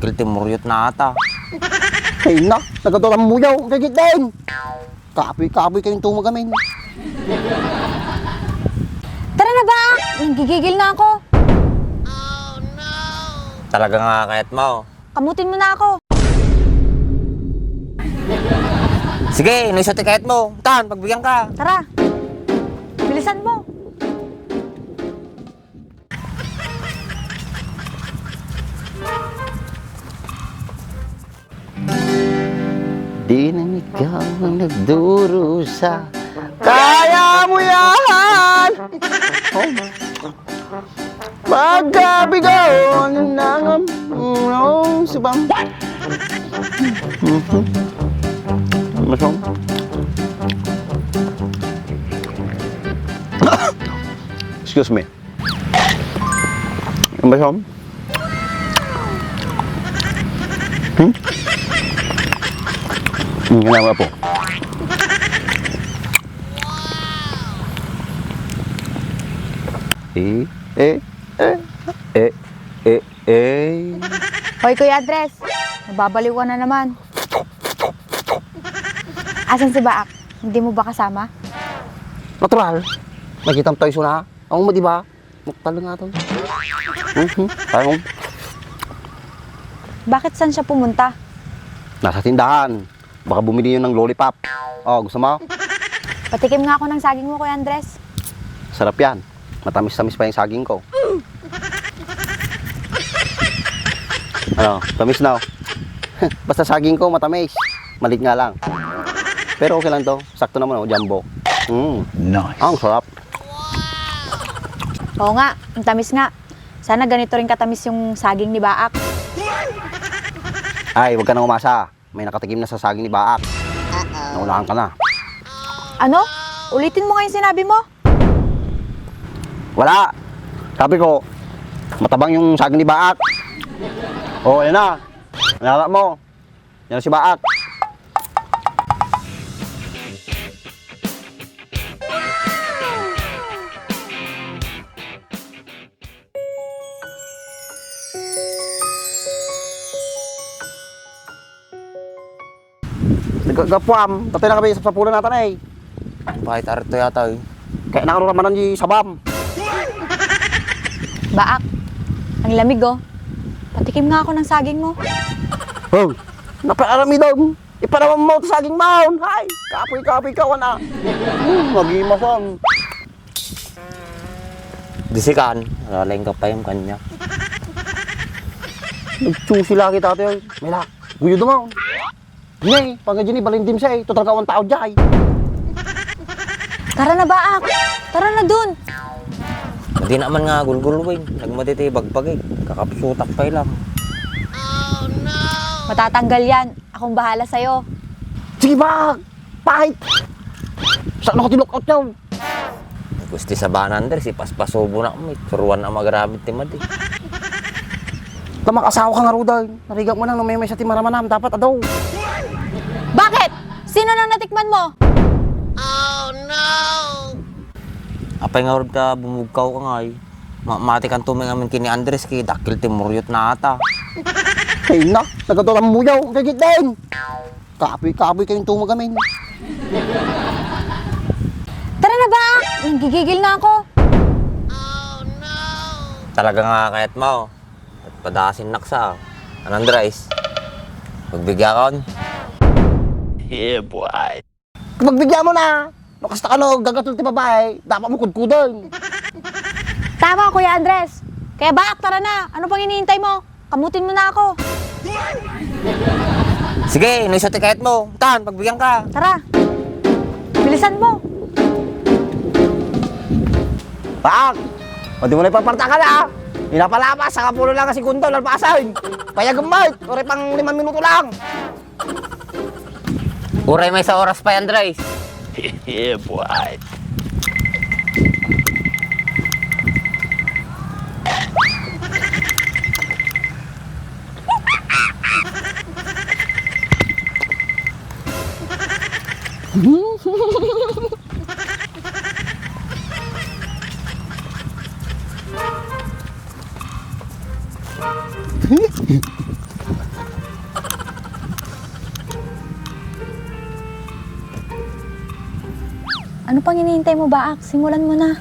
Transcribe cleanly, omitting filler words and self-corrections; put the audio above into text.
Dakil timuryot na ata. Kaya na, nagkatulang muyaw, gagit din. Kapoy-kapoy kayong tumagamin. Tara na ba? Nanggigigil na ako. Talaga nga kahit mo. Kamutin mo na ako. Sige, inisot kahit mo. Tan, pagbigyan ka. Tara. Bilisan mo. Di na ikaw ang nagdurusa. Kaya mo yan! Pagkabigaw ng subang. Masong. Excuse me. Masong. Kenapa po? Hoy, Kuya Andres. Nababaliw ka na naman. Asan si Baak? Hindi mo ba kasama? Natural. Nakita mo tayo suna. Ako mo, di ba? Muktal nga ito. Tayo. Bakit saan siya pumunta? Nasa tindahan. Baka bumili yun ng lollipop. Oh, gusto mo? Patikim nga ako ng saging mo, Kuya Andres. Sarap yan. Matamis-tamis pa yung saging ko. Ano, tamis na. Basta saging ko, matamis. Malit nga lang. Pero okay lang to. Sakto naman, jumbo. Nice. Ang sarap. Oo nga, ang tamis nga. Sana ganito rin katamis yung saging ni Baak. Ay, huwag ka nang umasa. May nakatikim na sa saging ni Baak. Naunahan ka na. Ano? Ulitin mo nga yung sinabi mo. Wala. Sabi ko, matabang yung saging ni Baak. Oh, yan na. Nalala mo. Yan na si Baak. Nagagapuam. Tatay na kami sa pulan natin eh. Bakit arito yata eh. Kaya nakaruramanan di sabam. Baak, ang lamig oh. Patikim nga ako ng saging mo. Oh, napaarami daw. Ipanaman mo ito saging maon. Hay, kapoy-kapoy ka na. Magimasan. Disikan, lalaing ka pa yung kanya. Nagsusi lagi tatay. Mela, guyo dumaw. Ngay, pagka dyan balindim siya eh. Total ka 1 tao dyan. Tara na Baak, tara na dun. Hindi naman nga gulgulwing. Nagmatiti bagpag eh. Kakapsutak pa lang. Matatanggal yan. Akong bahala sa'yo. Sige ba? Pahit. Saan ako tilok out daw? Gusti sa banander, si paspasubo na kami. Turuan na magaramit timad eh. Tamang asawa ka nga ruday. Narigang mo nang may sa timaramanam. Dapat adaw. Bakit? Sino nang natikman mo? Apay nga rin ka bumugkaw ka nga eh. Mati kang tuming amin kini Andres kay dakil timuryot na ata. Kaya na, nagkatulang muyaw. Gagit din. Kapoy-kapoy kayong tumagamin. Tara na Baak, nanggigigil na ako. Talaga nga kahit mo. At padasin naksa. Anong Andres? Magbigya ka on. Yeah, boy. Kapag bigyan mo na, nakasta ka no, gagatul ti babae, dapat mo kudkudan. Tama, Kuya Andres. Kaya Baak, tara na. Ano pang hinihintay mo? Kamutin mo na ako. Sige, inisot kahit mo. Tan, pagbigyan ka. Tara. Bilisan mo. Pak! O di mo na ipapartakan na. Inapalapas, saka pulo lang kasi kundo, lalpasan. Kaya gamay, ore pang 5 minuto lang. Uray may sa oras pa yan, Andres. Yeah, boy. Ano pang hinihintay mo, Baak? Simulan mo na.